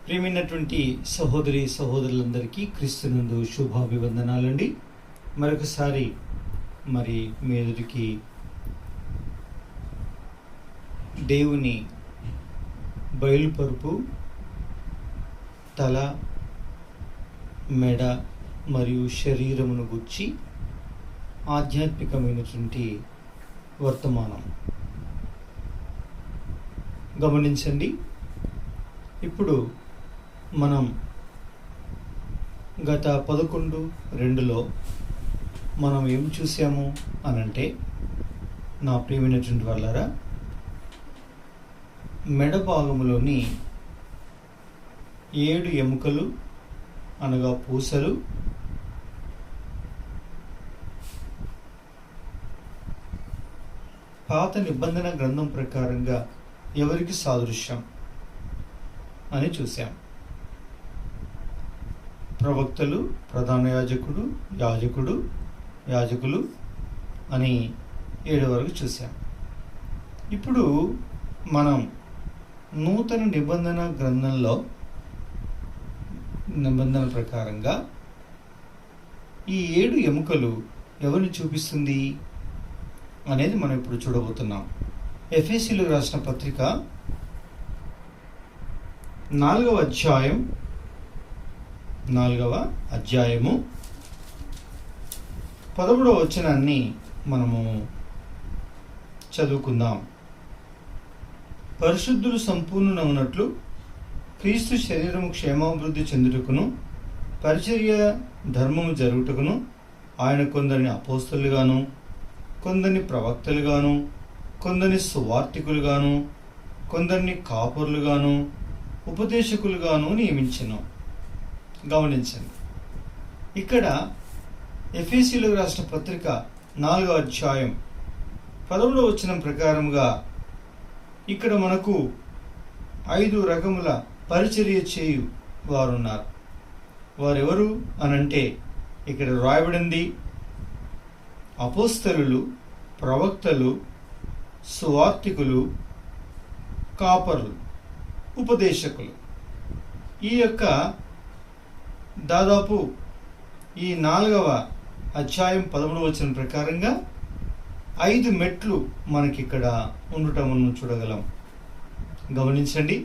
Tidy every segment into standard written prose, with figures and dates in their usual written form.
ప్రియమైనటువంటి సహోదరి సహోదరులందరికీ క్రీస్తునందు శుభాభివందనాలండి. మరొకసారి మీ ఎదుటికి దేవుని బయలుపరుపు, తల, మెడ మరియు శరీరమును గుర్చి ఆధ్యాత్మికమైనటువంటి వర్తమానం గమనించండి. ఇప్పుడు మనం గత 11:2లో మనం ఏం చూసాము అనంటే, నా ప్రియమైనటువంటి వాళ్ళారా, మెడ భాగములోని 7 ఎముకలు అనగా పూసలు పాత నిబంధన గ్రంథం ప్రకారంగా ఎవరికి సాదృశ్యం అని చూశాం. ప్రవక్తలు, ప్రధాన యాజకుడు, యాజకులు అని 7 వరకు చూశాం. ఇప్పుడు మనం నూతన నిబంధన గ్రంథంలో నిబంధన ప్రకారంగా ఈ 7 ఎముకలు ఎవరిని చూపిస్తుంది అనేది మనం ఇప్పుడు చూడబోతున్నాం. ఎఫెసీయులకు రాసిన పత్రిక 4వ అధ్యాయము 13వ వచనాన్ని మనము చదువుకుందాం. పరిశుద్ధులు సంపూర్ణునవునట్లు క్రీస్తు శరీరము క్షేమాభివృద్ధి చెందుటకును పరిచర్య ధర్మము జరుగుటకును ఆయన కొందరిని అపోస్తలుగాను, కొందరిని ప్రవక్తలుగాను, కొందరిని సువార్తికులుగాను, కొందరిని కాపురులుగాను, ఉపదేశకులుగాను నియమించెను. గమనించండి, ఇక్కడ ఎఫెసీయులకు రాసిన పత్రిక 4వ అధ్యాయం 11వ వచనం ప్రకారముగా ఇక్కడ మనకు 5 రకముల పరిచర్య చేయు వారున్నారు. వారెవరు అనంటే, ఇక్కడ రాయబడింది అపోస్తలులు, ప్రవక్తలు, సువార్తికులు, కాపరులు, ఉపదేశకులు. ఈ యొక్క దాదాపు ఈ 4వ అధ్యాయం 13వ వచనం ప్రకారంగా 5 మెట్లు మనకిక్కడ ఉండటం మనం చూడగలం. గమనించండి.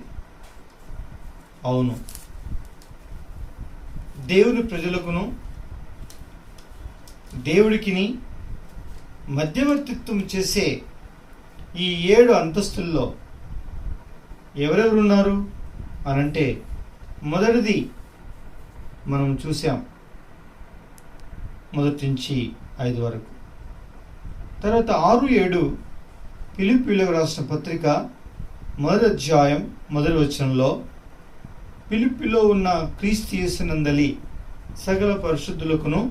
అవును, దేవుని ప్రజలకును దేవుడికిని మధ్యవర్తిత్వం చేసే ఈ 7 అంతస్తుల్లో ఎవరెవరు ఉన్నారు అనంటే, మొదటిది మనం చూసాం, 1 నుంచి 5 వరకు. తర్వాత 6, 7 ఫిలిప్పీయులకు రాసిన పత్రిక 1వ అధ్యాయం 1వ వచనంలో ఫిలిప్పీలో ఉన్న క్రీస్తు యేసునందలి సకల పరిశుద్ధులకును,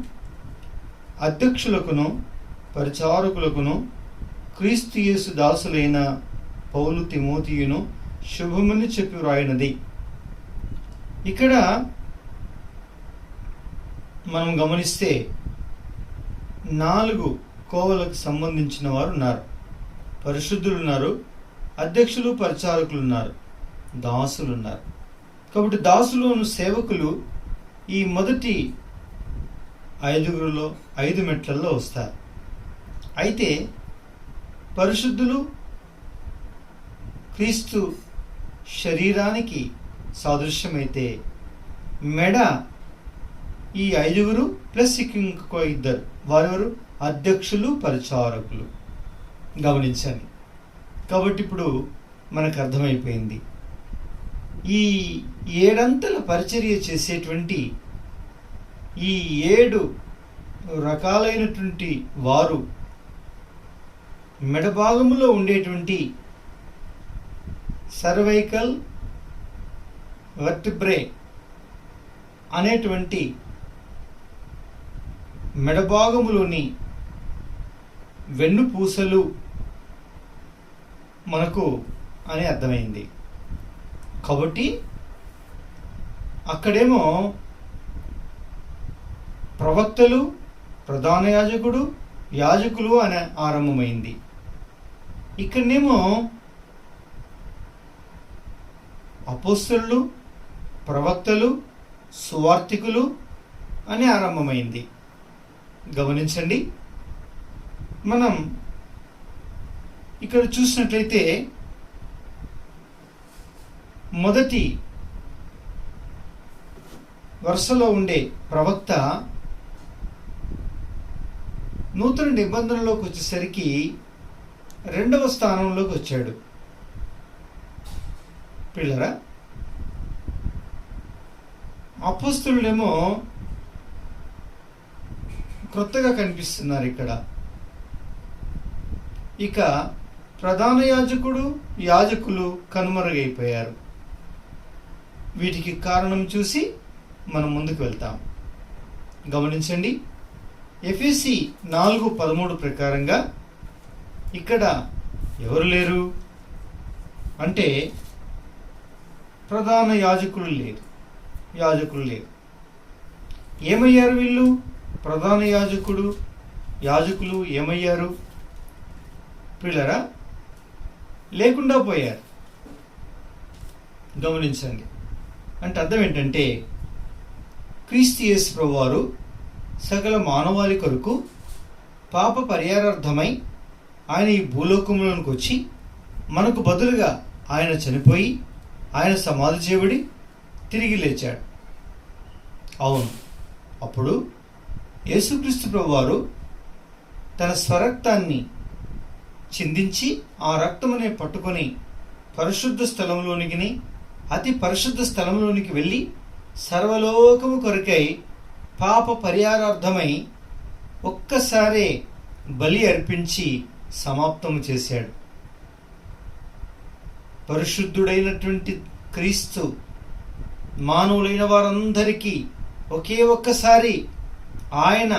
అధ్యక్షులకును, పరిచారకులకును, క్రీస్తు యేసు దాసులైన పౌలు, తిమోతియును శుభమని చెప్పి వ్రాయినది. ఇక్కడ మనం గమనిస్తే 4 కోవలకు సంబంధించిన వారు ఉన్నారు. పరిశుద్ధులు ఉన్నారు, అధ్యక్షులు, పరిచారకులు ఉన్నారు, దాసులు ఉన్నారు. కాబట్టి దాసులోను సేవకులు ఈ మొదటి 5 మెట్లలో వస్తారు. అయితే పరిశుద్ధులు క్రీస్తు శరీరానికి సాదృశ్యమైతే, మెడ ఈ 5 ప్లస్ ఇంకో 2 వారెవరు? అధ్యక్షులు, పరిచారకులు. గమనించండి. కాబట్టి ఇప్పుడు మనకు అర్థమైపోయింది, ఈ 7 అంతల పరిచర్య చేసేటువంటి ఈ 7 రకాలైనటువంటి వారు మెడ భాగములో ఉండేటువంటి సర్వైకల్ వర్టిబ్రే అనేటువంటి మెడభాగములోని వెన్నుపూసలు మనకు అని అర్థమైంది. కాబట్టి అక్కడేమో ప్రవక్తలు, ప్రధాన యాజకుడు, యాజకులు అనే ఆరంభమైంది. ఇక్కడనేమో అపోస్తలులు, ప్రవక్తలు, సువార్తికులు అని ఆరంభమైంది. గమనించండి, మనం ఇక్కడ చూసినట్లయితే మొదటి వరుసలో ఉండే ప్రవక్త నూతన నిబంధనలోకి వచ్చేసరికి 2వ స్థానంలోకి వచ్చాడు. పిల్లరా, అపోస్తలుడేమో క్రొత్తగా కనిపిస్తున్నారు ఇక్కడ. ఇక ప్రధాన యాజకుడు, యాజకులు కనుమరుగైపోయారు. వీటికి కారణం చూసి మనం ముందుకు వెళ్తాం. గమనించండి, ఎఫెసీ 4:13 ప్రకారంగా ఇక్కడ ఎవరు లేరు అంటే ప్రధాన యాజకులు లేరు. ఏమయ్యారు వీళ్ళు? ప్రధాన యాజకులు ఏమయ్యారు? పిల్లరా, లేకుండా పోయారు. గమనించండి, అంటే అర్థం ఏంటంటే క్రీస్తు యేసు ప్రభువారు సకల మానవాళి కొరకు పాప పరిహారార్థమై ఆయన ఈ భూలోకంలోనికి వచ్చి మనకు బదులుగా ఆయన చనిపోయి ఆయన సమాధి చేయబడి తిరిగి లేచాడు. అవును, అప్పుడు యేసుక్రీస్తు ప్రభువారు తన స్వరక్తాన్ని చిందించి ఆ రక్తమునే పట్టుకొని పరిశుద్ధ స్థలంలోనికి, అతి పరిశుద్ధ స్థలంలోనికి వెళ్ళి సర్వలోకము కొరకై పాప పరిహారార్థమై ఒక్కసారే బలి అర్పించి సమాప్తము చేశాడు. పరిశుద్ధుడైనటువంటి క్రీస్తు మానవులైన వారందరికీ ఒకే ఒక్కసారి ఆయన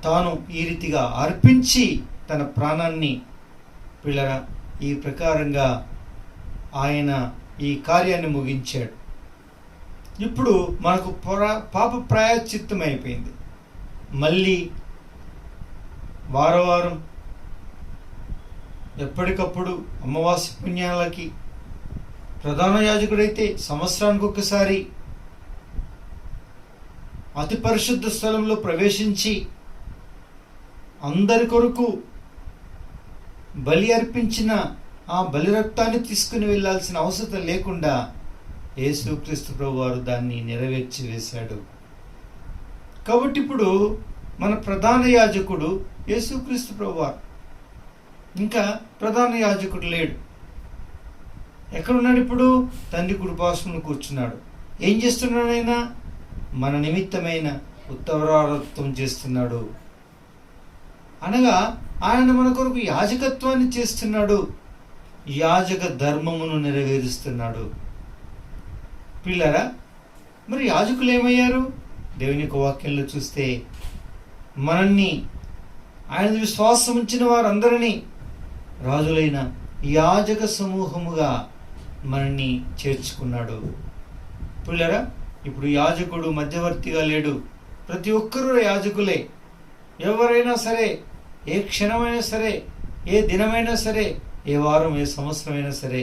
తాను ఈ రీతిగా అర్పించి తన ప్రాణాన్ని, పిల్లరా, ఈ ప్రకారంగా ఆయన ఈ కార్యాన్ని ముగించాడు. ఇప్పుడు మనకు పాప ప్రాయశ్చిత్తం అయిపోయింది. మళ్ళీ వారం ఎప్పటికప్పుడు అమావాస్య పుణ్యాలకి ప్రధాన యాజకుడైతే సంవత్సరానికి ఒక్కసారి అతి పరిశుద్ధ స్థలంలో ప్రవేశించి అందరి కొరకు బలి అర్పించిన ఆ బలి రక్తాన్ని తీసుకుని వెళ్ళాల్సిన అవసరం లేకుండా యేసుక్రీస్తు ప్రభువారు దాన్ని నెరవేర్చి వేశాడు. కాబట్టి ఇప్పుడు మన ప్రధాన యాజకుడు యేసుక్రీస్తు ప్రభువారు. ఇంకా ప్రధాన యాజకుడు లేడు. ఎక్కడున్నాడు ఇప్పుడు? తండ్రి కుడిపార్శ్వమున కూర్చున్నాడు. ఏం చేస్తున్నాడు ఆయన? మన నిమిత్తమైన ఉత్తరారత్వం చేస్తున్నాడు. అనగా ఆయన మన కొరకు యాజకత్వాన్ని చేస్తున్నాడు, యాజక ధర్మమును నెరవేరుస్తున్నాడు. పిల్లరా, మరి యాజకులు ఏమయ్యారు? దేవుని యొక్క వాక్యంలో చూస్తే మనల్ని, ఆయన విశ్వాసం ఉంచిన వారందరినీ రాజులైన యాజక సమూహముగా మనల్ని చేర్చుకున్నాడు. పిల్లరా, ఇప్పుడు యాజకుడు మధ్యవర్తిగా లేడు. ప్రతి ఒక్కరూ యాజకులే. ఎవరైనా సరే, ఏ క్షణమైనా సరే, ఏ దినమైనా సరే, ఏ వారం, ఏ సంవత్సరమైనా సరే,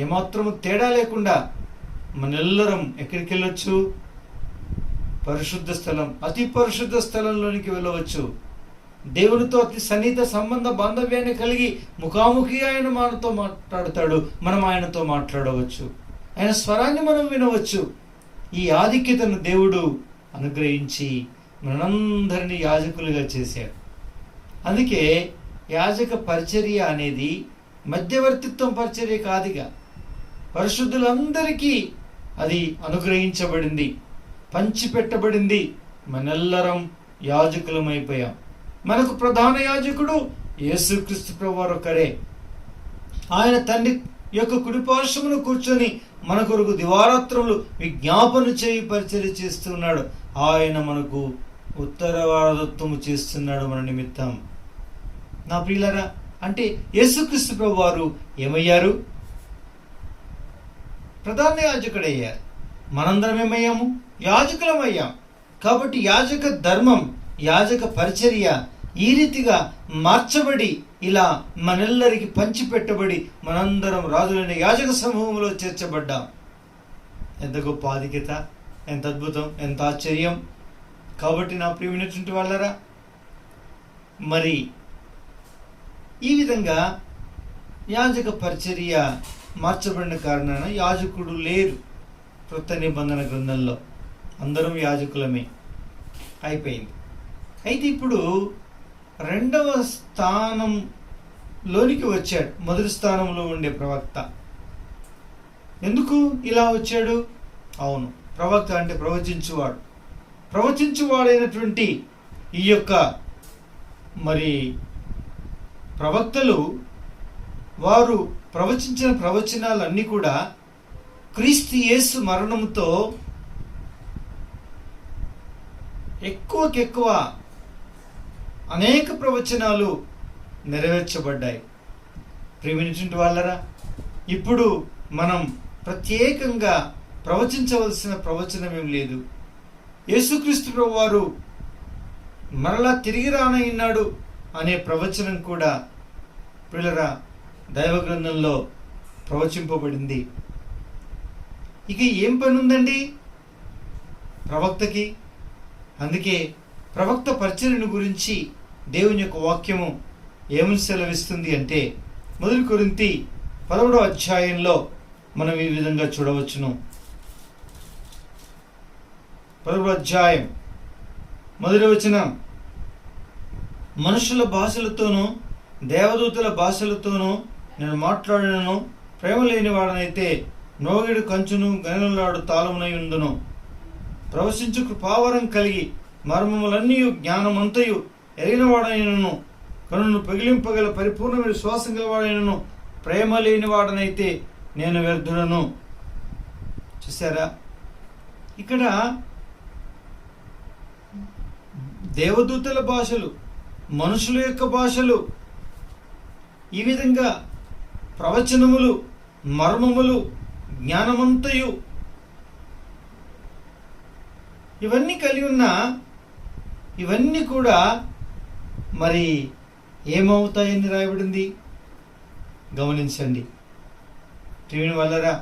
ఏమాత్రము తేడా లేకుండా మనెల్లరం ఎక్కడికి వెళ్ళొచ్చు? పరిశుద్ధ స్థలం, అతి పరిశుద్ధ స్థలంలోనికి వెళ్ళవచ్చు. దేవునితో అతి సన్నిహిత సంబంధ బాంధవ్యాన్ని కలిగి ముఖాముఖి ఆయన మనతో మాట్లాడతాడు, మనం ఆయనతో మాట్లాడవచ్చు, ఆయన స్వరాన్ని మనం వినవచ్చు. ఈ ఆధిక్యతను దేవుడు అనుగ్రహించి మనందరినీ యాజకులుగా చేశాడు. అందుకే యాజక పరిచర్య అనేది మధ్యవర్తిత్వం పరిచర్య కాదుగా, పరిశుద్ధులందరికీ అది అనుగ్రహించబడింది, పంచిపెట్టబడింది. మనెల్లరం యాజకులమైపోయాం. మనకు ప్రధాన యాజకుడు యేసుక్రీస్తు ప్రభువారు ఒక్కరే. ఆయన తండ్రి యొక్క కుడిపార్శ్వమున కూర్చొని మన కొరకు దివారాత్రములు విజ్ఞాపన చేయి పరిచర్య చేస్తున్నాడు. ఆయన మనకు ఉత్తరవారదత్వము చేస్తున్నాడు మన నిమిత్తం. నా ప్రియులారా, అంటే యేసుక్రీస్తు ప్రభువారు ఏమయ్యారు? ప్రధాన యాజకుడయ్యారు. మనందరం ఏమయ్యాము? యాజకులమయ్యాం. కాబట్టి యాజక ధర్మం, యాజక పరిచర్య ఈ రీతిగా మార్చబడి ఇలా మనెల్లరికి పంచిపెట్టబడి మనందరం రాజులైన యాజక సమూహంలో చేర్చబడ్డాం. ఎంత గొప్ప ఆధిక్యత, ఎంత అద్భుతం, ఎంత ఆశ్చర్యం. కాబట్టి నా ప్రియమైనటువంటి వాళ్ళరా, మరి ఈ విధంగా యాజక పరిచర్య మార్చబడిన కారణాన యాజకుడు లేరు. క్రొత్త నిబంధన గ్రంథంలో అందరం యాజకులమే అయిపోయింది. అయితే ఇప్పుడు రెండవ స్థానంలోనికి వచ్చాడు. మొదటి స్థానంలో ఉండే ప్రవక్త ఎందుకు ఇలా వచ్చాడు? అవును, ప్రవక్త అంటే ప్రవచించువాడు. ప్రవచించువాడైనటువంటి ఈ యొక్క మరి ప్రవక్తలు వారు ప్రవచించిన ప్రవచనాలన్నీ కూడా క్రీస్తు యేసు మరణంతో ఎక్కువకెక్కువ అనేక ప్రవచనాలు నెరవేర్చబడ్డాయి. ప్రియమైనటువంటి వాళ్ళరా, ఇప్పుడు మనం ప్రత్యేకంగా ప్రవచించవలసిన ప్రవచనం ఏం లేదు. యేసుక్రీస్తు ప్రభు వారు మరలా తిరిగి రానయ్యున్నాడు అనే ప్రవచనం కూడా పిల్లరా దైవ గ్రంథంలో ప్రవచింపబడింది. ఇక ఏం పని ఉందండి ప్రవక్తకి? అందుకే ప్రవక్త పరిచర్యను గురించి దేవుని యొక్క వాక్యము ఏమని సెలవిస్తుంది అంటే 1 కొరింథీ 11వ అధ్యాయంలో మనం ఈ విధంగా చూడవచ్చును. 11వ అధ్యాయం 1వ వచనం, మనుషుల భాషలతోనూ దేవదూతల భాషలతోనూ నేను మాట్లాడినను, ప్రేమ లేని వాడనైతే నోగిడు కంచును గనులాడు తాళమునై ఉండును. ప్రవశించు కృపావరం కలిగి మర్మములన్నీ జ్ఞానమంతయు ఎరిగిన వాడైనను, కనును పగిలింపగల పరిపూర్ణ విశ్వాసం గలవాడైనను, ప్రేమ లేని వాడనైతే నేను వ్యర్థుడను. చూసారా, ఇక్కడ దేవదూతల భాషలు, మనుషుల యొక్క భాషలు, ఈ విధంగా ప్రవచనములు, మర్మములు, జ్ఞానమంతయు ఇవన్నీ కలిగి ఉన్న ఇవన్నీ కూడా మరి ఏమవుతాయని రాయబడింది గమనించండి. టీవీ వల్లరా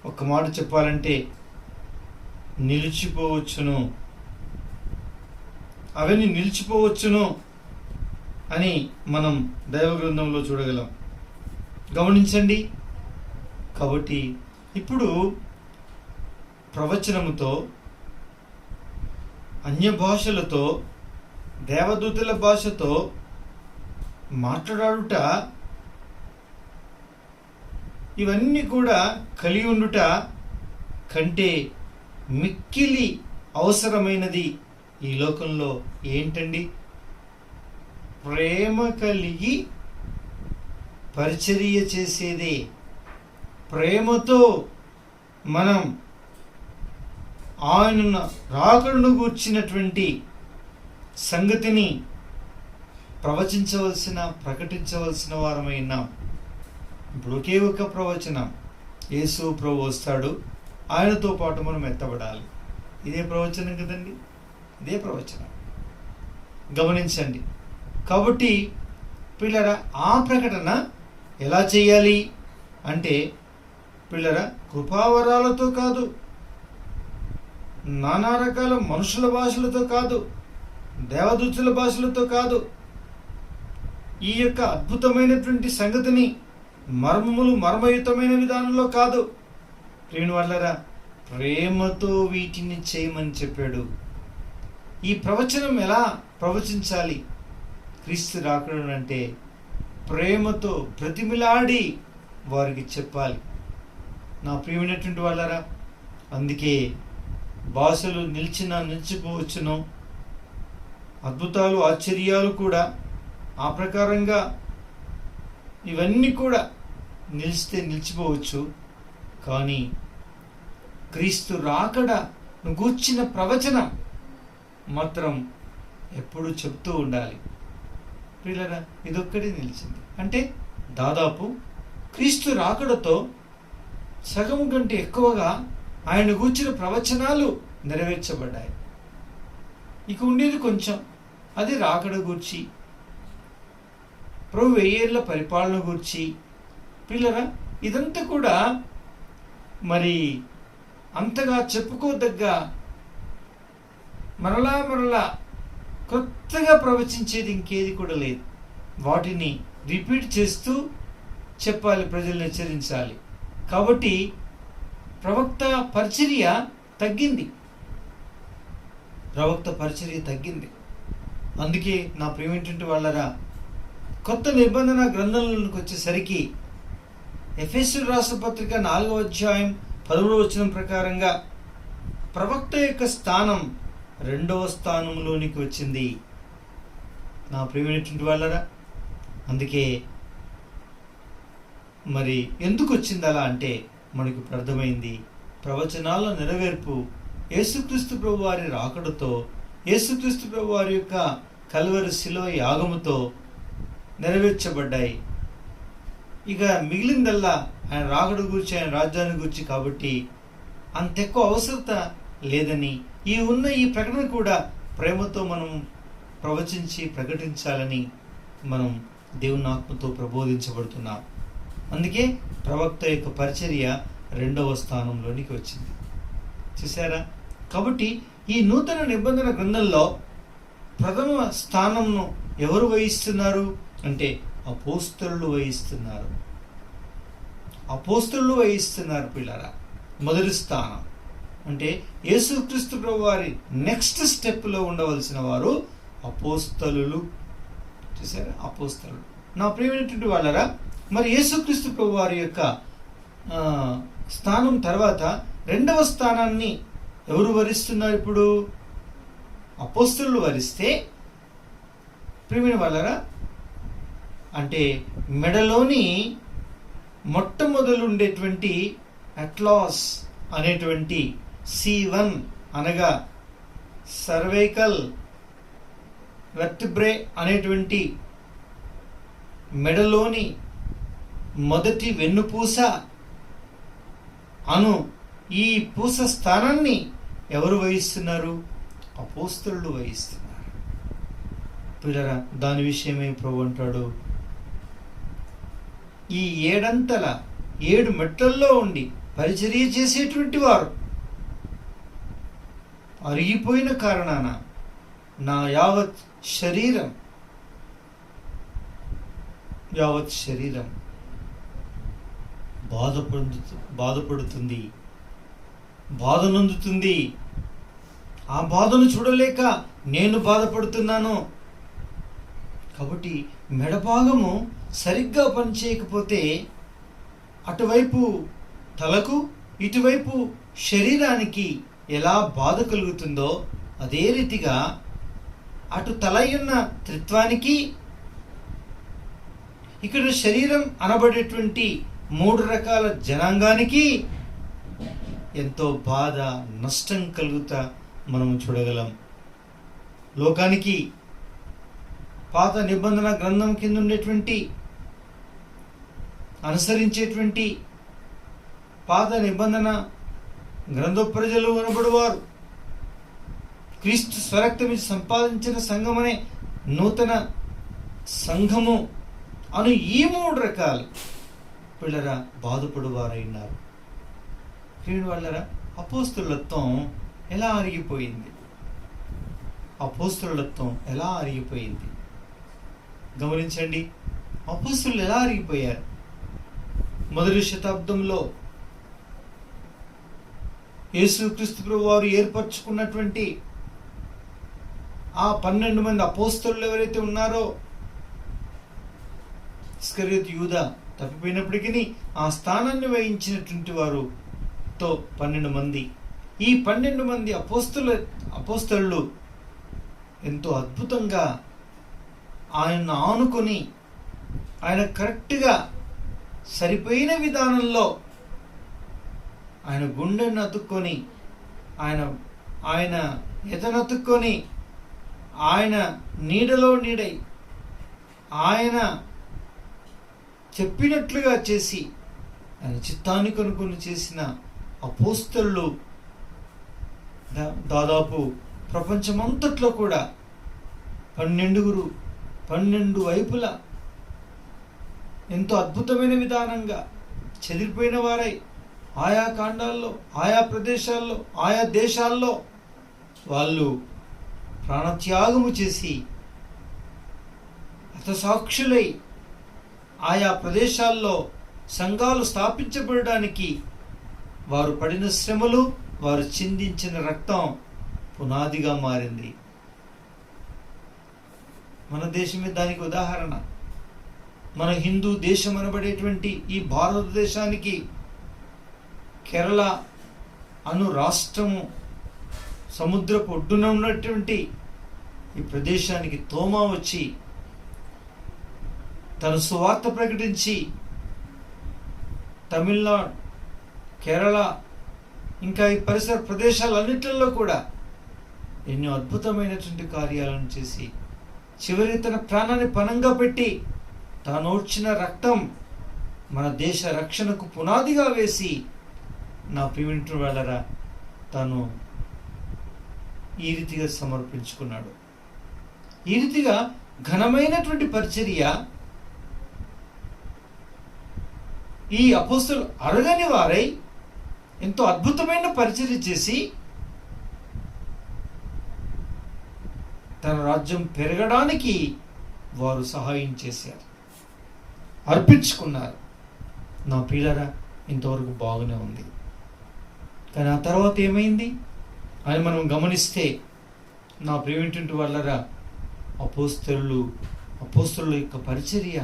ఒక్క మాట చెప్పాలంటే నిలిచిపోవచ్చును, అవన్నీ నిలిచిపోవచ్చును అని మనం దైవ గ్రంథంలో చూడగలం. గమనించండి. కాబట్టి ఇప్పుడు ప్రవచనముతో, అన్య భాషలతో, దేవదూతల భాషతో మాట్లాడుట, ఇవన్నీ కూడా కలిగి ఉండుట కంటే మిక్కిలి అవసరమైనది ఈ లోకంలో ఏంటండి? ప్రేమ కలిగి పరిచర్య చేసేదే. ప్రేమతో మనం ఆయన రాకడను గూర్చినటువంటి సంగతిని ప్రకటించవలసిన వారమైనా. ఇప్పుడు ఒకే ఒక ప్రవచనం, యేసు ప్రభు వస్తాడు, ఆయనతో పాటు మనం ఎత్తబడాలి. ఇదే ప్రవచనం కదండి, ఇదే ప్రవచనం. గమనించండి. కాబట్టి పిల్లరా, ఆ ప్రకటన ఎలా చేయాలి అంటే పిల్లరా, కృపావరాలతో కాదు, నానా రకాల మనుషుల భాషలతో కాదు, దేవదూతల భాషలతో కాదు, ఈ యొక్క అద్భుతమైనటువంటి సంగతిని మర్మయుతమైన విధానంలో కాదు. ప్రియుని వాళ్ళరా, ప్రేమతో వీటిని చేయమని చెప్పాడు. ఈ ప్రవచనం ఎలా ప్రవచించాలి? క్రీస్తు రాకడంటే ప్రేమతో బ్రతిమిలాడి వారికి చెప్పాలి. నా ప్రియమైనటువంటి వాళ్ళరా, అందుకే భాషలు నిలిచిపోవచ్చును, అద్భుతాలు ఆశ్చర్యాలు కూడా ఆ ప్రకారంగా ఇవన్నీ కూడా నిలిచిపోవచ్చు. కానీ క్రీస్తు రాకడను గూర్చిన ప్రవచనం మాత్రం ఎప్పుడు చెప్తూ ఉండాలి. ప్రియులారా, ఇదొక్కడే నిలిచింది. అంటే దాదాపు క్రీస్తు రాకడతో సగం కంటే ఎక్కువగా ఆయన గూర్చిన ప్రవచనాలు నెరవేర్చబడ్డాయి. ఇక ఉండేది కొంచెం, అది రాకడ గూర్చి, ప్రభు 1000 ఏళ్ల పరిపాలన గూర్చి. పిల్లరా, ఇదంతా కూడా మరి అంతగా చెప్పుకోదగ్గ మరలా కొత్తగా ప్రవచించేది ఇంకేది కూడా లేదు. వాటిని రిపీట్ చేస్తూ చెప్పాలి, ప్రజల్ని హెచ్చరించాలి. కాబట్టి ప్రవక్త పరిచర్య తగ్గింది. అందుకే నా ప్రియమైనటువంటి వాళ్ళరా, కొత్త నిబంధన గ్రంథంలోకి వచ్చేసరికి ఎఫెసీయులకు రాసిన పత్రిక 4వ అధ్యాయం 11వ వచనం ప్రకారంగా ప్రవక్త యొక్క స్థానం 2వ స్థానంలోనికి వచ్చింది. నా ప్రియమైనటువంటి వాళ్ళరా, అందుకే మరి ఎందుకు వచ్చింది అలా అంటే మనకు ఇప్పుడు అర్థమైంది. ప్రవచనాల నెరవేర్పు యేసుక్రీస్తు ప్రభు వారి రాకడతో, యేసుక్రీస్తు ప్రభు వారి యొక్క కల్వరి శిలువ యాగముతో నెరవేర్చబడ్డాయి. ఇక మిగిలిందల్లా ఆయన రాకడ గురించి, ఆయన రాజ్యాన్ని గురించి. కాబట్టి అంత ఎక్కువ అవసరత లేదని ఈ ప్రకటన కూడా ప్రేమతో మనం ప్రవచించి ప్రకటించాలని మనం దేవుని ఆత్మతో ప్రబోధించబడుతున్నాం. అందుకే ప్రవక్త యొక్క పరిచర్య 2వ స్థానంలోనికి వచ్చింది. చూసారా? కాబట్టి ఈ నూతన నిబంధన గ్రంథంలో ప్రథమ స్థానంను ఎవరు వహిస్తున్నారు అంటే అపోస్తలులు వహిస్తున్నారు పిల్లరా. మొదటి స్థానం అంటే యేసుక్రీస్తు ప్రభు వారి నెక్స్ట్ స్టెప్లో ఉండవలసిన వారు అపోస్తలులు. చూసారా? అపోస్తలులు. నా ప్రియమైనటువంటి వాళ్ళరా, మరి యేసుక్రీస్తు ప్రభు వారి యొక్క స్థానం తర్వాత 2వ స్థానాన్ని ఎవరు వరిస్తున్నారు? ఇప్పుడు అపోస్తలులు వరిస్తే, ప్రియమైన వాళ్ళరా, అంటే మెడలోని మొట్టమొదలు ఉండేటువంటి అట్లాస్ అనేటువంటి C1 అనగా సర్వైకల్ వెర్టిబ్రే అనేటువంటి మెడలోని మొదటి వెన్నుపూస అను ఈ పూస స్థానాన్ని ఎవరు వహిస్తున్నారు? అపోస్తలులు వహిస్తున్నారు. పిల్లరా, దాని విషయమే ప్రభు అంటాడు, ఈ 7 మెట్లల్లో ఉండి పరిచర్య చేసేటువంటి వారు అరిగిపోయిన కారణాన నా యావత్ శరీరం బాధపడుతుంది, బాధ నొందుతుంది. ఆ బాధను చూడలేక నేను బాధపడుతున్నాను. కాబట్టి మెడభాగము సరిగ్గా పనిచేయకపోతే అటువైపు తలకు, ఇటువైపు శరీరానికి ఎలా బాధ కలుగుతుందో అదే రీతిగా అటు తలయున్న త్రిత్వానికి, ఇక్కడ శరీరం అనబడేటువంటి 3 రకాల జనాంగానికి ఎంతో బాధ, నష్టం కలుగుతా మనం చూడగలం. లోకానికి పాత నిబంధన గ్రంథం కింద ఉండేటువంటి అనుసరించేటువంటి పాత నిబంధన గ్రంథ ప్రజలు అనబడువారు క్రీస్తు స్వరక్తమిచ్చి సంపాదించిన సంఘమనే నూతన సంఘము అను ఈ 3 రకాలు పిల్లరా బాధపడువారైనారు. ప్రియుని వాళ్ళరా, అపోస్తలులత్వం ఎలా అరిగిపోయింది గమనించండి. అపోస్తలులు ఎలా అరిగిపోయారు? మొదటి శతాబ్దంలో యేసుక్రీస్తు ప్రభు వారు ఏర్పరచుకున్నటువంటి ఆ 12 మంది అపోస్తలులు ఎవరైతే ఉన్నారో, ఇస్కరియోతు యూదా తప్పిపోయినప్పటికీ ఆ స్థానాన్ని వహించినటువంటి వారుతో 12 మంది. ఈ 12 మంది అపోస్తలులు ఎంతో అద్భుతంగా ఆయన్ని ఆనుకొని, ఆయన కరెక్ట్గా సరిపోయిన విధానంలో ఆయన గుండెను అతుక్కొని, ఆయన ఎదనతుక్కొని, ఆయన నీడలో నీడై ఆయన చెప్పినట్లుగా చేసి ఆయన చిత్తాన్ని కనుకొని చేసిన అపోస్తలులు దాదాపు ప్రపంచమంతట్లో కూడా 12 వైపులా ఎంతో అద్భుతమైన విధానంగా చెదిరిపోయిన వారై ఆయా ఖండాల్లో, ఆయా ప్రదేశాల్లో, ఆయా దేశాల్లో వాళ్ళు ప్రాణత్యాగము చేసి హతసాక్షులై ఆయా ప్రదేశాల్లో సంఘాలు స్థాపించబడడానికి వారు పడిన శ్రమలు, వారు చిందించిన రక్తం పునాదిగా మారింది. మన దేశమే దానికి ఉదాహరణ. మన హిందూ దేశం అనబడేటువంటి ఈ భారతదేశానికి కేరళ అను రాష్ట్రము సముద్రపు ఒడ్డున ఉన్నటువంటి ఈ ప్రదేశానికి తోమా వచ్చి తన సువార్త ప్రకటించి తమిళనాడు, కేరళ ఇంకా ఈ పరిసర ప్రదేశాలన్నింటిలో కూడా ఎన్నో అద్భుతమైనటువంటి కార్యాలను చేసి చివరికి తన ప్రాణాన్ని పణంగా పెట్టి తాను ఓడ్చిన రక్తం మన దేశ రక్షణకు పునాదిగా వేసి నా ప్రియమైన వాళ్ళరా తాను ఈ రీతిగా సమర్పించుకున్నాడు. ఈ రీతిగా ఘనమైనటువంటి పరిచర్య ఈ అపోస్తలు అరగని వారై ఎంతో అద్భుతమైన పరిచర్య చేసి తన రాజ్యం పెరగడానికి వారు సహాయం చేశారు, అర్పించుకున్నారు. నా పిల్లరా ఇంతవరకు బాగానే ఉంది. కానీ ఆ తర్వాత ఏమైంది అని మనం గమనిస్తే నా ప్రియమైనటువంటి వాళ్ళరా అపోస్తలుల యొక్క పరిచర్య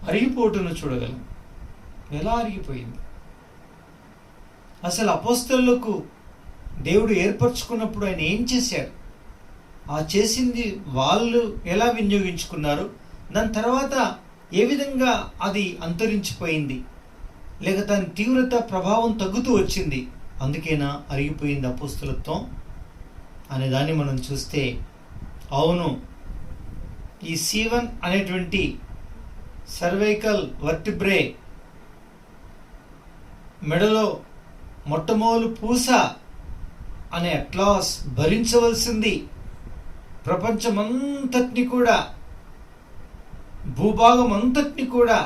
అరిగిపోవటను చూడగలం. ఎలా అరిగిపోయింది? అసలు అపోస్తలులకు దేవుడు ఏర్పరచుకున్నప్పుడు ఆయన ఏం చేశారు? ఆ చేసింది వాళ్ళు ఎలా వినియోగించుకున్నారు? దాని తర్వాత ఏ విధంగా అది అంతరించిపోయింది, లేక దాని తీవ్రత ప్రభావం తగ్గుతూ వచ్చింది? అందుకేనా అరిగిపోయింది అపోస్తలత్వం అనే దాన్ని మనం చూస్తే, అవును, ఈ C1 అనేటువంటి సర్వైకల్ వర్టిబ్రే మెడలో మొట్టమొదలు పూస అనే అట్లాస్ భరించవలసింది ప్రపంచమంతటిని కూడా, భూభాగం అంతటిని కూడా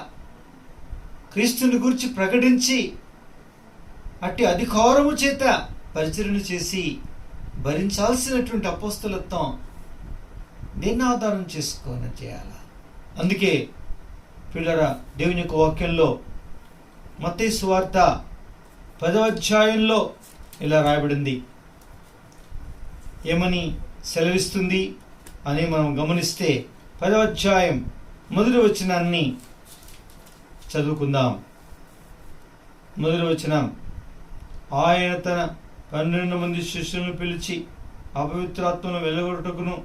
క్రీస్తుని గురించి ప్రకటించి అట్టి అధికారము చేత పరిచరణ చేసి భరించాల్సినటువంటి అపోస్తలత్వం దేన్ని ఆధారం చేసుకొని చేయాలా? అందుకే పిల్లరా దేవుని యొక్క వాక్యంలో మత్తయి సువార్త 10వ అధ్యాయంలో ఇలా రాయబడింది. ఏమని సెలవిస్తుంది అని మనం గమనిస్తే 10వ అధ్యాయం మొదటి వచనాన్ని చదువుకుందాం. మొదటి వచనం, ఆయన తన 12 మంది శిష్యులను పిలిచి అపవిత్రాత్మను వెలువడుటకును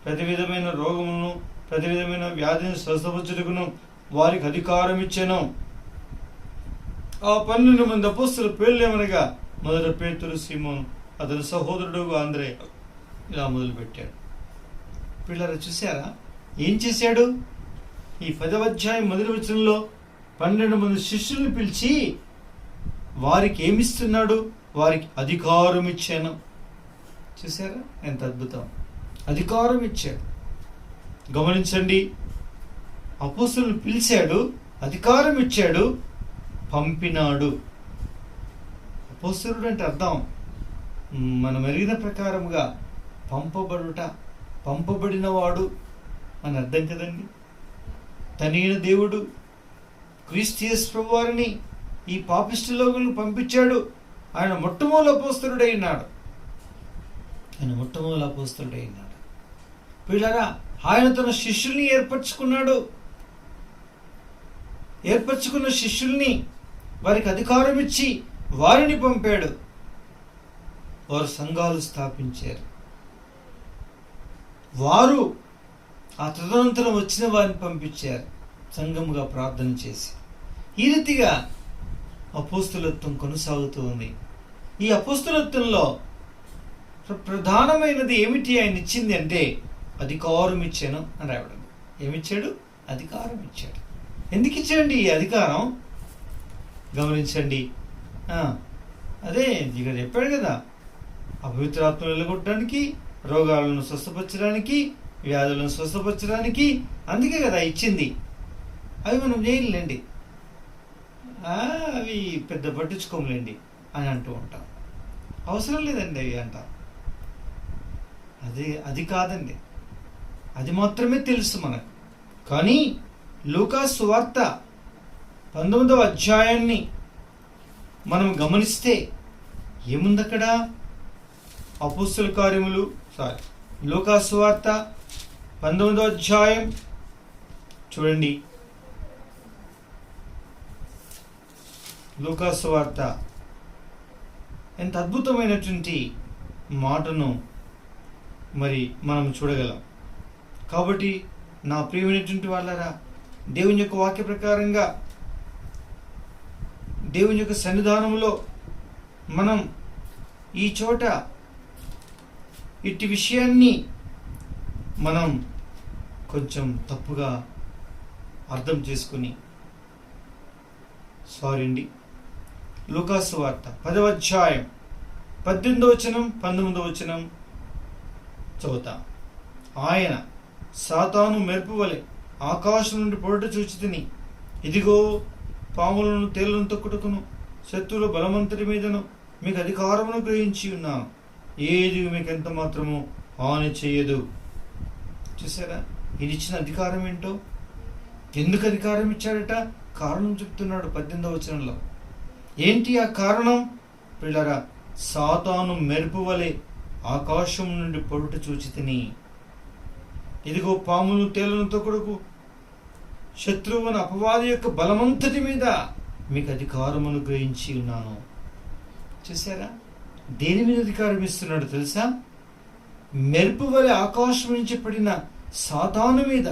ప్రతి విధమైన రోగమును ప్రతి విధమైన వ్యాధిని స్వస్థపరచుటకును వారికి అధికారం ఇచ్చెను. ఆ 12 మంది అపోస్తలుల పేర్లు ఏమనగా, మొదట పేతురు, సీమోను, అతని సహోదరుడు ఆంద్రే. ఇలా మొదలుపెట్టాడు. పిల్లలు చూసారా ఏం చేశాడు? ఈ 10వ అధ్యాయం మొదటి వచనంలో 12 మంది శిష్యుల్ని పిలిచి వారికి ఏమిస్తున్నాడు? వారికి అధికారం ఇచ్చాను. చూసారా ఎంత అద్భుతం! అధికారం ఇచ్చాడు. గమనించండి, అపోస్తలులను పిలిచాడు, అధికారం ఇచ్చాడు, పంపినాడు. అపోస్తలుడు అంటే అర్థం మనం ఎరిగిన ప్రకారముగా పంపబడుట, పంపబడినవాడు అని అర్థం కదండి. తనైన దేవుడు క్రీస్తు యేసు ప్రభువారిని ఈ పాపిష్టి లోకులను పంపించాడు. ఆయన మొట్టమొదటి అపోస్తలుడై ఉన్నాడు. పిల్లరా ఆయన తన శిష్యుల్ని ఏర్పరచుకున్నాడు. ఏర్పరచుకున్న శిష్యుల్ని వారికి అధికారం ఇచ్చి వారిని పంపాడు. వారు సంఘాలు స్థాపించారు. వారు ఆ తదనంతరం వచ్చిన వారిని పంపించారు సంఘముగా ప్రార్థన చేసి. ఈ రీతిగా అపోస్తలత్వం కొనసాగుతూ ఉంది. ఈ అపోస్తలత్వంలో ప్రధానమైనది ఏమిటి ఆయన ఇచ్చింది అంటే అధికారం ఇచ్చాను అని రావడం. ఏమిచ్చాడు? అధికారం ఇచ్చాడు. ఎందుకు ఇచ్చాడండి ఈ అధికారం? గమనించండి. అదే ఇక్కడ చెప్పాడు కదా, అపవిత్రాత్మను వెళ్ళగొట్టడానికి, రోగాలను స్వస్థపరచడానికి, వ్యాధులను స్వస్థపరచడానికి. అందుకే కదా ఇచ్చింది. అవి మనం చేయలేండి. అవి పెద్ద పట్టించుకోములేండి అని అంటూ ఉంటాం. అవసరం లేదండి అవి అంట. అది కాదండి, అది మాత్రమే తెలుసు మనకు. కానీ లూకా సువార్త 19వ అధ్యాయాన్ని మనం గమనిస్తే ఏముందక్కడ? అపోస్తల కార్యములు లూకా సువార్త 19వ అధ్యాయం చూడండి. లూకా సువార్త ఎంత అద్భుతమైనటువంటి మాటను మరి మనం చూడగలం. కాబట్టి నా ప్రియమైనటువంటి వాళ్ళారా, దేవుని యొక్క వాక్య ప్రకారంగా దేవుని యొక్క సన్నిధానంలో మనం ఈ చోట ఇట్టి విషయాన్ని మనం కొంచెం తప్పుగా అర్థం చేసుకుని లూకా సువార్త 10వ అధ్యాయం 18వ వచనం 19వ వచనం చదువుతాం. ఆయన సాతాను మెరుపు వలె ఆకాశం నుండి పొరటు చూచితిని, ఇదిగో పాములను తేళ్లను తొక్కుటకును శత్రువుల బలమంతటి మీదను మీకు అధికారమును గ్రహించి ఉన్నాను, ఏది మీకు ఎంత మాత్రము హాని చేయదు. చూసారా, ఇది ఇచ్చిన అధికారం ఏంటో, ఎందుకు అధికారం ఇచ్చాడట? కారణం చెప్తున్నాడు 18వ వచనంలో. ఏంటి ఆ కారణం? పిల్లరా, సాతాను మెరుపు వలె ఆకాశం నుండి పొరుట చూచితిని, ఇదిగో పాములు తేళ్లను తొక్కుటకు శత్రువుని అపవాది యొక్క బలమంతటి మీద మీకు అధికారమును గ్రహించి ఉన్నాను. చూసారా, దేని మీద అధికారం ఇస్తున్నాడు తెలుసా? మెరుపు వలె ఆకాశం నుంచి పడిన సాతాను మీద,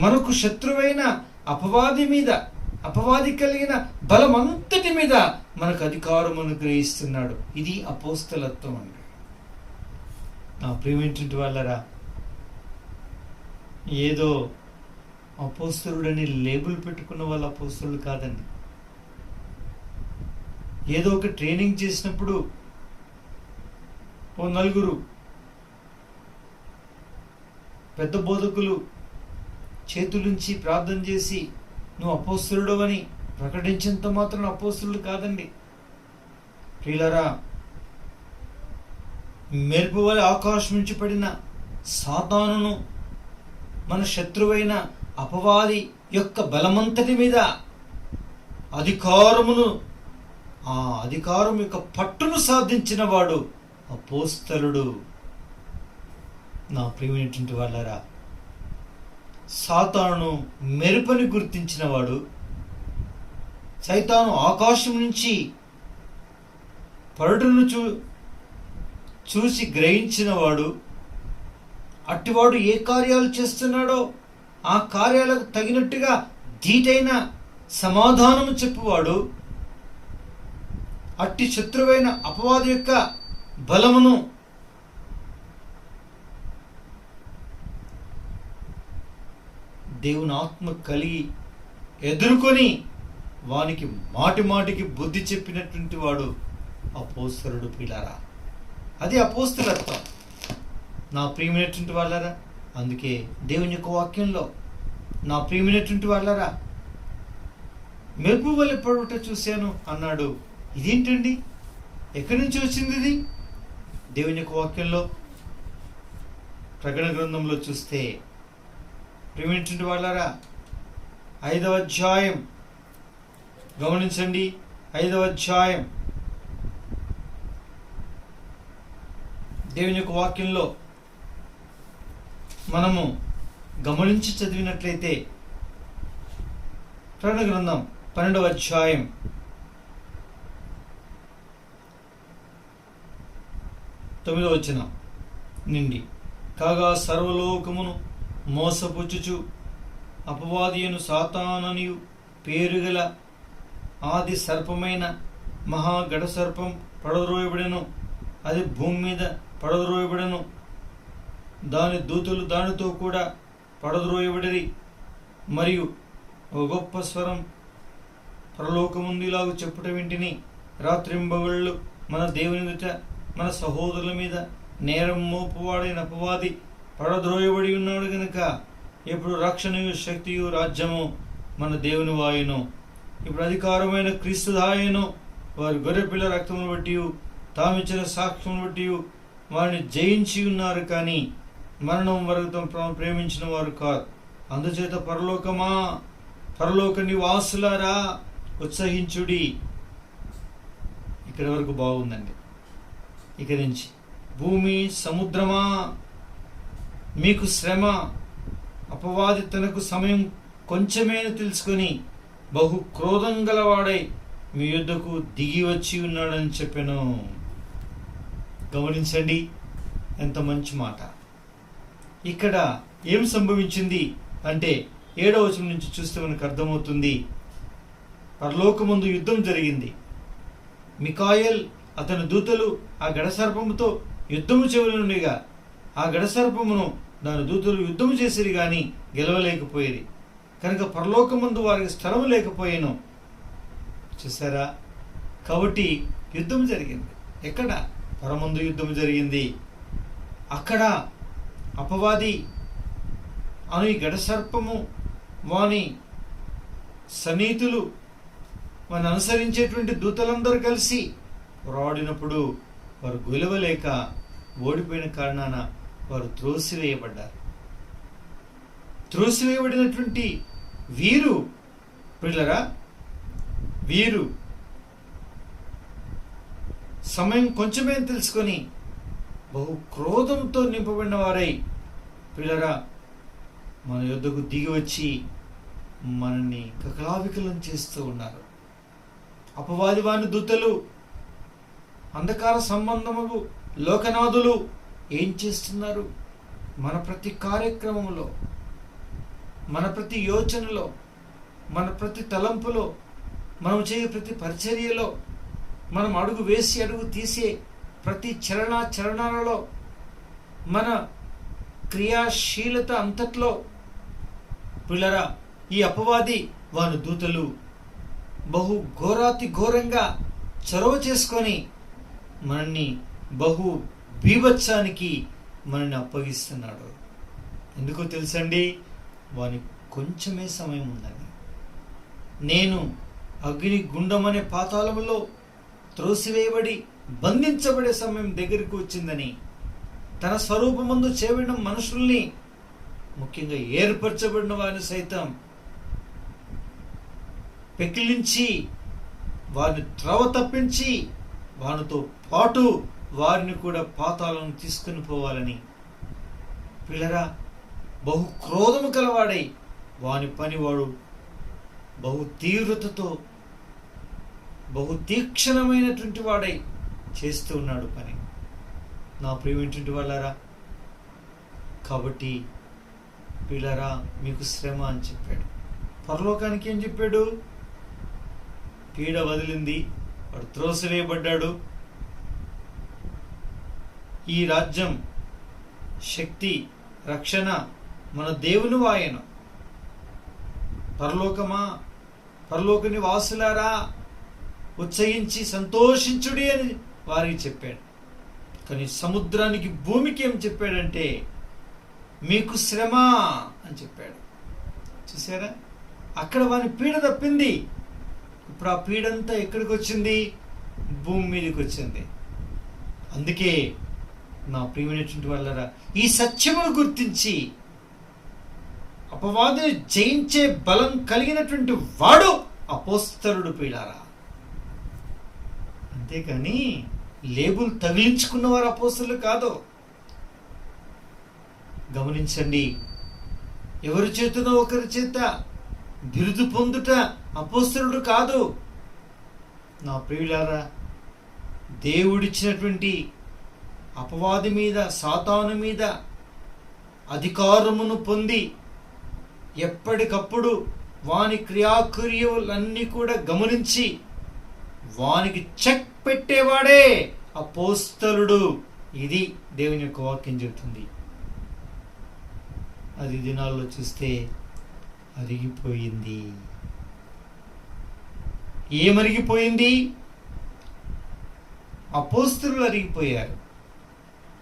మనకు శత్రువైన అపవాది మీద, అపవాది కలిగిన బలమంతటి మీద మనకు అధికారమును గ్రహిస్తున్నాడు. ఇది అపోస్తలత్వం అండి. నా ప్రియమైనటువంటి వాళ్ళరా, ఏదో అపోస్తలుడని లేబుల్ పెట్టుకున్న వాళ్ళు అపోస్తలుడు కాదండి. ఏదో ఒక ట్రైనింగ్ చేసినప్పుడు ఓ నలుగురు పెద్ద బోధకులు చేతులుంచి ప్రార్థన చేసి నువ్వు అపోస్తలుడు అని ప్రకటించేంత మాత్రం అపోస్తలుడు కాదండి. ప్రియులారా, మెరుపు వలె ఆకాశం నుంచి పడిన సాతానును, మన శత్రువైన అపవాది యొక్క బలమంతటి మీద అధికారమును, ఆ అధికారం యొక్క పట్టును సాధించిన వాడు అపోస్తలుడు. నా ప్రియమైనటువంటి వాళ్ళారా, సాతాను మెరుపని గుర్తించిన వాడు, సైతాను ఆకాశం నుంచి పరుడును చూసి గ్రహించిన వాడు, అట్టివాడు ఏ కార్యాలు చేస్తున్నాడో ఆ కార్యాలకు తగినట్టుగా ధీటైన సమాధానము చెప్పువాడు, అట్టి శత్రువైన అపవాది యొక్క బలమును దేవుని ఆత్మ కలిగి ఎదుర్కొని వానికి మాటి మాటికి బుద్ధి చెప్పినటువంటి వాడు అపోస్తలుడు. పిల్లారా, అది అపోస్తలత్వం. నా ప్రియమైనటువంటి వాళ్ళారా, అందుకే దేవుని యొక్క వాక్యంలో నా ప్రియమైనటువంటి వాళ్ళారా, మెరుపు వలె పడుట చూశాను అన్నాడు. ఇదేంటండి? ఎక్కడి నుంచి వచ్చింది ఇది? దేవుని యొక్క వాక్యంలో ప్రకటన గ్రంథంలో చూస్తే, ప్రియమైనటువంటి వాళ్ళారా, 5వ అధ్యాయం గమనించండి. 5వ అధ్యాయం దేవుని యొక్క వాక్యంలో మనము గమనించి చదివినట్లయితే, ప్రకటన గ్రంథం 12వ అధ్యాయం 9వ వచనం నుండి, కాగా సర్వలోకమును మోసపుచ్చుచు అపవాదియను సాతాననియు పేరుగల ఆది సర్పమైన మహాగడ సర్పం పడద్రోయబడెను, అది భూమి మీద పడద్రోయబడెను, దాని దూతలు దానితో కూడా పడద్రోయబడిరి. మరియు ఒక గొప్ప స్వరం పరలోకముందులాగు చెప్పుట వింటిని, రాత్రింబగళ్ళు మన దేవుని ఎదుట మన సహోదరుల మీద నేరం మోపువాడైన అపవాది పడద్రోయబడి ఉన్నాడు గనుక ఇప్పుడు రక్షణయు శక్తియు రాజ్యము మన దేవుని వాయును. ఇప్పుడు అధికారమైన క్రీస్తు దాయను వారి గొర్రెపిల్ల రక్తమును బట్టి తామిచ్చిన సాక్ష్యమును బట్టి వారిని జయించి ఉన్నారు, కానీ మరణం వరకు తమ ప్రేమించిన వారు కాదు. అందుచేత పరలోకమా, పరలోక నివాసులారా ఉత్సహించుడి. ఇక్కడి వరకు బాగుందండి. ఇక నుంచి భూమి సముద్రమా మీకు శ్రమ, అపవాది తనకు సమయం కొంచెమే తెలుసుకొని బహు క్రోధం గలవాడై మీ యుద్ధకు దిగి వచ్చి ఉన్నాడని చెప్పాను. గమనించండి, ఎంత మంచి మాట. ఇక్కడ ఏం సంభవించింది అంటే 7వ వచనం నుంచి చూస్తే మనకు అర్థమవుతుంది. పరలోకమందు యుద్ధం జరిగింది. మికాయేల్ అతని దూతలు ఆ గడసర్పముతో యుద్ధము చేయనుండగా ఆ గడసర్పమును దాని దూతలు యుద్ధము చేసిరి కానీ గెలవలేకపోయేది కనుక పరలోకమందు వారికి స్థలము లేకపోయాను. చూసారా? కాబట్టి యుద్ధం జరిగింది. ఎక్కడ? పరమందు యుద్ధం జరిగింది. అక్కడ అపవాది అను ఈ గడసర్పము వాని సన్నిహితులు వారిని అనుసరించేటువంటి దూతలందరూ కలిసి పోరాడినప్పుడు వారు గెలవలేక ఓడిపోయిన కారణాన వారు త్రోసివేయబడ్డారు. త్రోసివేయబడినటువంటి వీరు పిల్లరా, వీరు సమయం కొంచెమే తెలుసుకొని బహు క్రోధంతో నింపబడిన వారై పిల్లరా మన యొద్దకు దిగి వచ్చి మనల్ని కకలావికలం చేస్తూ ఉన్నారు. అపవాది వాని దూతలు, అంధకార సంబంధములు, లోకనాథులు ఏం చేస్తున్నారు? మన ప్రతి కార్యక్రమంలో, మన ప్రతి యోచనలో, మన ప్రతి తలంపులో, మనం చేయే ప్రతి పరిచర్యలో, మనం అడుగు వేసి అడుగు తీసే ప్రతి చరణాలలో, మన క్రియాశీలత అంతట్లో పిల్లరా ఈ అపవాది వాని దూతలు బహు ఘోరాతి ఘోరంగా చొరవ చేసుకొని మనల్ని బహు బీభత్సానికి మనల్ని అప్పగిస్తున్నాడు. ఎందుకో తెలుసండి? వాని కొంచెమే సమయం ఉందని. నేను అగ్ని గుండమనే పాతాళములో త్రోసివేయబడి బంధించబడే సమయం దగ్గరికి వచ్చిందని, తన స్వరూపమందు చేయబడిన మనుషుల్ని, ముఖ్యంగా ఏర్పరచబడిన వారిని సైతం పెకిలించి వారిని త్రవ తప్పించి వారితో పాటు వారిని కూడా పాతాళం తీసుకుని పోవాలని పిల్లరా బహు క్రోధము కలవాడై వాని పనివాడు బహు తీవ్రతతో బహు తీక్షణమైనటువంటి వాడై చేస్తూ ఉన్నాడు పని. నా ప్రియమైనటువంటి వాళ్ళారా, కాబట్టి పిల్లరా మీకు శ్రమ అని చెప్పాడు. పరలోకానికి ఏం చెప్పాడు? పీడ వదిలింది, వాడు త్రోసివేయబడ్డాడు. ఈ రాజ్యం, శక్తి, రక్షణ మన దేవుని వాయను. పరలోకమా, పరలోక నివాసులారా ఉత్సహించి సంతోషించుడి అని వారికి చెప్పాడు. కానీ సముద్రానికి, భూమికి ఏం చెప్పాడంటే మీకు శ్రమ అని చెప్పాడు. చూసారా? అక్కడ వాని పీడ తప్పింది. ఇప్పుడు ఆ పీడంతా ఎక్కడికి వచ్చింది? భూమి మీదకి వచ్చింది. అందుకే నా ప్రియమైనటువంటి వాళ్ళరా, ఈ సత్యమును గుర్తించి అపవాదిని జయించే బలం కలిగినటువంటి వాడు అపోస్తలుడు పిల్లారా. అంతేకాని లేబుల్ తగిలించుకున్నవారు అపోస్తలులు కాదు. గమనించండి, ఎవరి చేతనో ఒకరి చేత బిరుదు పొందుట అపోస్తలుడు కాదు. నా ప్రియులారా, దేవుడిచ్చినటువంటి అపవాది మీద, సాతాను మీద అధికారమును పొంది ఎప్పటికప్పుడు వాని క్రియాక్రియలన్నీ కూడా గమనించి వానికి చెక్ పెట్టేవాడే అపోస్తలుడు. ఇది దేవుని యొక్క వాక్యం చెబుతుంది. అది దినాల్లో చూస్తే అరిగిపోయింది. ఏమరిగిపోయింది? అపోస్తలులు అరిగిపోయారు.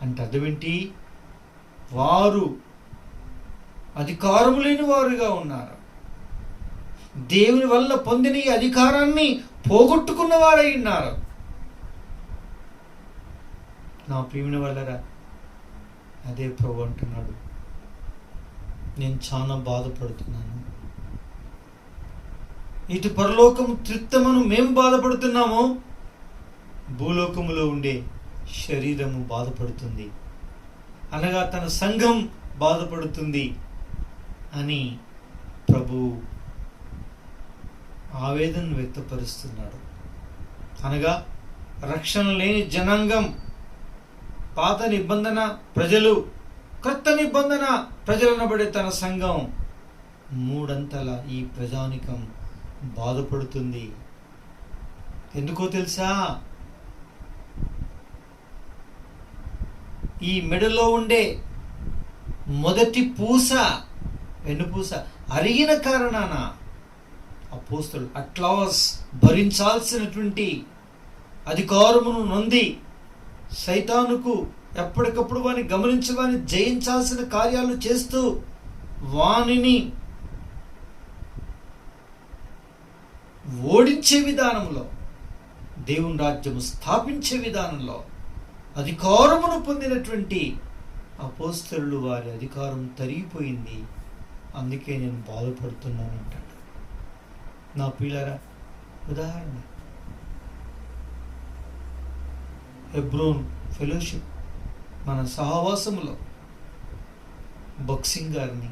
అంటే అర్థమేంటి? వారు అధికారము లేని వారుగా ఉన్నారు. దేవుని వల్ల పొందిన ఈ అధికారాన్ని పోగొట్టుకున్న వారై ఉన్నారు. నా ప్రియమైన వాళ్ళరా, అదే ప్రభు అంటున్నాడు, నేను చాలా బాధపడుతున్నాను. ఇటు పరలోకము త్రిత్తమను మేము బాధపడుతున్నాము, భూలోకములో ఉండే శరీరము బాధపడుతుంది, అనగా తన సంఘం బాధపడుతుంది అని ప్రభు ఆవేదన వ్యక్తపరుస్తున్నాడు. అనగా రక్షణ లేని జనాంగం, పాత నిబంధన ప్రజలు, క్రొత్త నిబంధన ప్రజలనబడే తన సంఘం, మూడంతల ఈ ప్రజానికం బాధపడుతుంది. ఎందుకో తెలుసా? ఈ మెడలో ఉండే మొదటి పూస, వెన్నుపూస అరిగిన కారణాన అపోస్తలుడు అట్లాస్ భరించాల్సినటువంటి అధికారమును నొంది సైతానుకు ఎప్పటికప్పుడు వాని గమనించి వాని జయించాల్సిన కార్యాలు చేస్తూ వానిని ఓడించే విధానంలో, దేవుని రాజ్యము స్థాపించే విధానంలో అధికారమును పొందినటువంటి అపోస్తలులు వారి అధికారం తరిగిపోయింది, అందుకే నేను బాధపడుతున్నాను అంటాడు. నా పిల్లరా, ఉదాహరణ హెబ్రోన్ ఫెలోషిప్ మన సహవాసములో బక్సింగ్ గారిని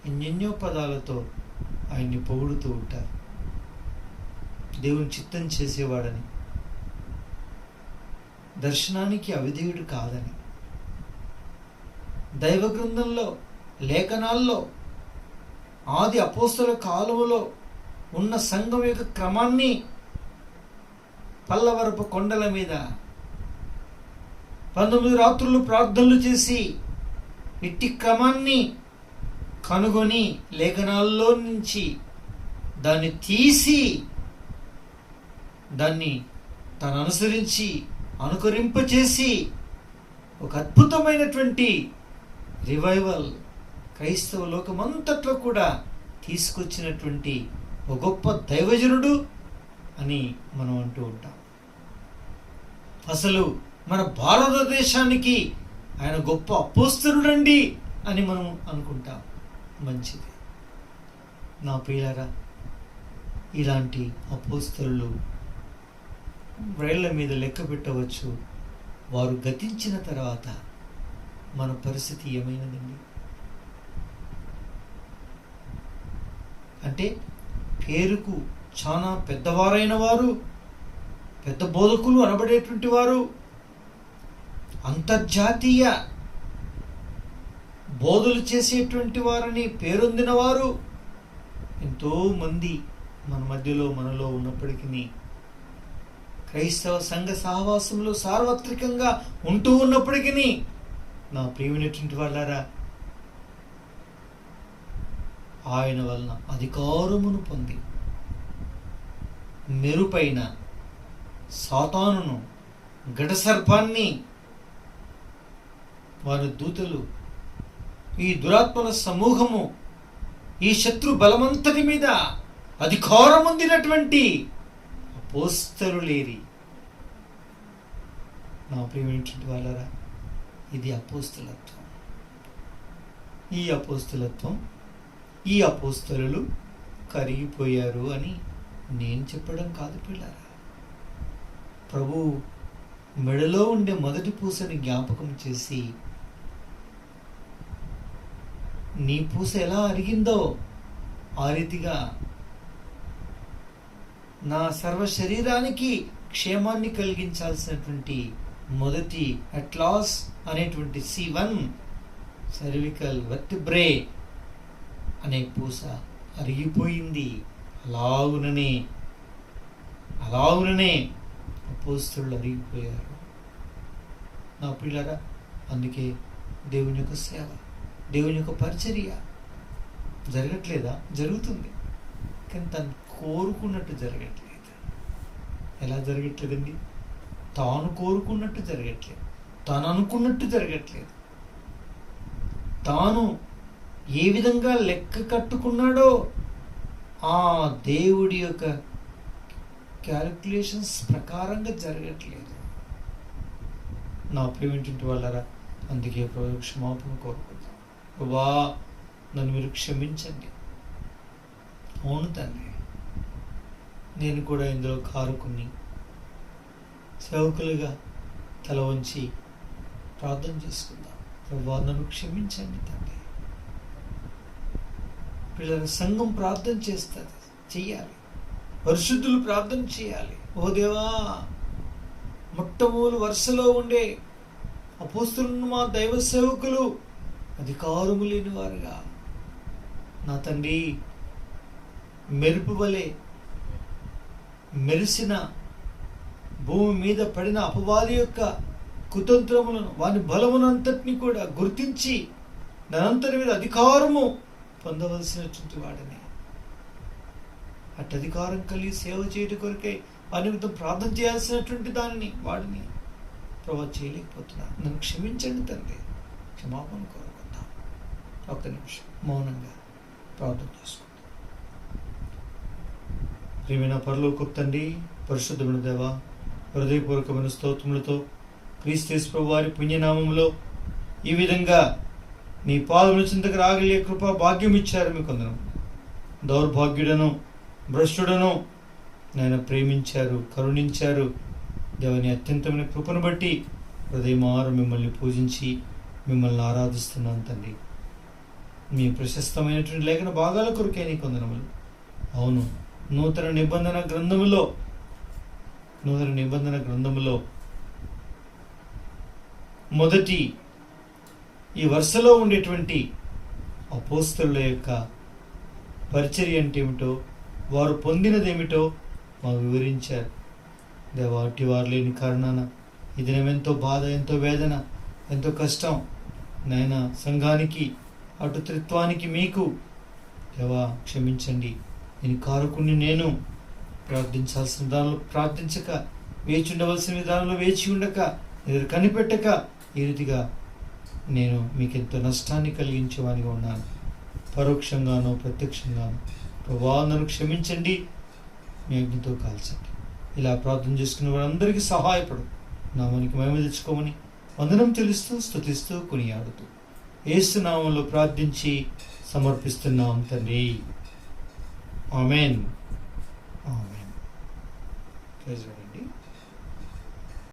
ఎన్నెన్నో పదాలతో ఆయన్ని పొగుడుతూ ఉంటారు. దేవుని చిత్తం చేసేవాడని, దర్శనానికి అవిధేయుడు కాదని, దైవ గ్రంథంలో లేఖనాల్లో ఆది అపోస్తల కాలములో ఉన్న సంఘం యొక్క క్రమాన్ని పల్లవరపు కొండల మీద 19 రాత్రులు ప్రార్థనలు చేసి ఇట్టి క్రమాన్ని కనుగొని లేఖనాల్లో నుంచి దాన్ని తీసి దాన్ని తను అనుసరించి అనుకరింపచేసి ఒక అద్భుతమైనటువంటి రివైవల్ క్రైస్తవ లోకమంతట్లో కూడా తీసుకొచ్చినటువంటి ఒక గొప్ప దైవజనుడు అని మనం అంటూ ఉంటాం. అసలు మన భారతదేశానికి ఆయన గొప్ప అపోస్తలుడండి అని మనం అనుకుంటాం. మంచిది. నా ప్రియులారా, ఇలాంటి అపోస్తలులు వేళ్ల మీద లెక్క పెట్టవచ్చు. వారు గతించిన తర్వాత మన పరిస్థితి ఏమైనదండి? అంటే పేరుకు చాలా పెద్దవారైన వారు, పెద్ద బోధకులు అనబడేటువంటి వారు, అంతర్జాతీయ బోధలు చేసేటువంటి వారని పేరొందిన వారు ఎంతోమంది మన మధ్యలో మనలో ఉన్నప్పటికీ, క్రైస్తవ సంఘ సహవాసంలో సార్వత్రికంగా ఉంటూ ఉన్నప్పటికీ, నా ప్రియమైనటువంటి వాళ్ళారా, ఆయన వలన అధికారమును పొంది మెరుపైన సాతానును, ఘటసర్పాన్ని, వారి దూతలు, ఈ దురాత్మల సమూహము, ఈ శత్రు బలమంతటి మీద అధికారం పొందినటువంటి అపోస్తలులేరి. నా ప్రియమైనటువంటి వాళ్ళరా, ఇది అపోస్తలత్వం. ఈ అపోస్తలత్వం, ఈ అపోస్తలులు కరిగిపోయారు అని నేను చెప్పడం కాదు పిల్లరా. ప్రభు మెడలో ఉండే మొదటి పూసని జ్ఞాపకం చేసి, నీ పూస ఎలా అరిగిందో ఆ రీతిగా నా సర్వ శరీరానికి క్షేమాన్ని కలిగించాల్సినటువంటి మొదటి అట్లాస్ అనేటువంటి C1 సర్వికల్ వర్టిబ్రే అనే పూస అరిగిపోయింది. అలాగుననే అపోస్తలులు అరిగిపోయారు. నా పిల్లరా, అందుకే దేవుని యొక్క సేవ, దేవుని యొక్క పరిచర్య జరగట్లేదా? జరుగుతుంది, కానీ తను కోరుకున్నట్టు జరగట్లేదు. ఎలా జరగట్లేదండి? తాను కోరుకున్నట్టు జరగట్లేదు, తాను అనుకున్నట్టు జరగట్లేదు. తాను ఏ విధంగా లెక్క కట్టుకున్నాడో ఆ దేవుడి యొక్క క్యాలిక్యులేషన్స్ ప్రకారంగా జరగట్లేదు. నా ప్రియమైనటువంటి వాళ్ళరా, అందుకే ప్రభు క్షమాపణ కోరుకుందాం. ప్రభా, నన్ను మీరు క్షమించండి. అవును తండ్రి, నేను కూడా ఇందులో కారుకుని సేవకులుగా తల వంచి ప్రార్థన చేసుకుందాం. ప్రభా, నన్ను క్షమించండి తండ్రి. పిల్లల సంఘం ప్రార్థన చేస్తుంది, చెయ్యాలి. పరిశుద్ధులు ప్రార్థన చేయాలి. ఓ దేవా, మొట్టమొదటి వరుసలో ఉండే అపోస్తలులను మా దైవ సేవకులు అధికారము లేని వారుగా, నా తండ్రి, మెరుపు వలె మెరిసిన భూమి మీద పడిన అపవాది యొక్క కుతంత్రములను, వాని బలమునంతటిని కూడా గుర్తించి దానంతటి మీద అధికారము పొందవలసినటువంటి వాడిని, అటు అధికారం కలిగి సేవ చేయడం కొరకై అనిమితం ప్రార్థన చేయాల్సినటువంటి దానిని వాడిని ప్రభావ చేయలేకపోతున్నా. నన్ను క్షమించండి తండ్రి. క్షమాపణ కోరుకుందాం. ఒక్క నిమిషం మౌనంగా ప్రార్థన చేసుకుందాం. ప్రియమైన పరలోకపు తండ్రి, పరిశుద్ధమైన దేవా, హృదయపూర్వకమైన స్తోత్రములతో క్రీస్తు ప్రభు వారి పుణ్యనామంలో ఈ విధంగా నీ పాదముల చింతకు రాగలిగే కృపా భాగ్యం ఇచ్చారు. మీకు అందరం దౌర్భాగ్యుడను భ్రష్టుడను నేను ప్రేమించారు, కరుణించారు. దేవుని అత్యంతమైన కృపను బట్టి హృదయమారు మిమ్మల్ని పూజించి మిమ్మల్ని ఆరాధిస్తున్నాను తండ్రి. మీ ప్రశస్తమైనటువంటి లేఖన భాగాల కొరకే నీ కొందనములు. అవును, నూతన నిబంధన గ్రంథములో మొదటి ఈ వరుసలో ఉండేటువంటి అపోస్తలుల యొక్క పరిచర్య అంటే ఏమిటో, వారు పొందినదేమిటో మాకు వివరించారు. దేవా, అట్టి వారు లేని కారణాన ఈ దినం ఎంతో బాధ, ఎంతో వేదన, ఎంతో కష్టం నాయన. సంఘానికి, అటు త్రిత్వానికి మీకు దేవా క్షమించండి. నేను కారుకుని నేను ప్రార్థించాల్సిన దానిలో ప్రార్థించక, వేచి ఉండవలసిన విధానంలో వేచి ఉండక, ఎదురు కనిపెట్టక, ఈ రీతిగా నేను మీకెంతో నష్టాన్ని కలిగించేవానిగా ఉన్నాను, పరోక్షంగానో ప్రత్యక్షంగానో. ప్రభా, నన్ను క్షమించండి, మీ అగ్నితో కాల్చండి. ఇలా ప్రార్థన చేసుకున్న వారందరికీ సహాయపడు నామానికి మహిమ తెచ్చుకోమని వందనం తెలుస్తూ, స్తుతిస్తూ, కొనియాడుతూ యేసు నామంలో ప్రార్థించి సమర్పిస్తున్నాం తండ్రి. ఆమేన్. ఆమేన్. Praise lord.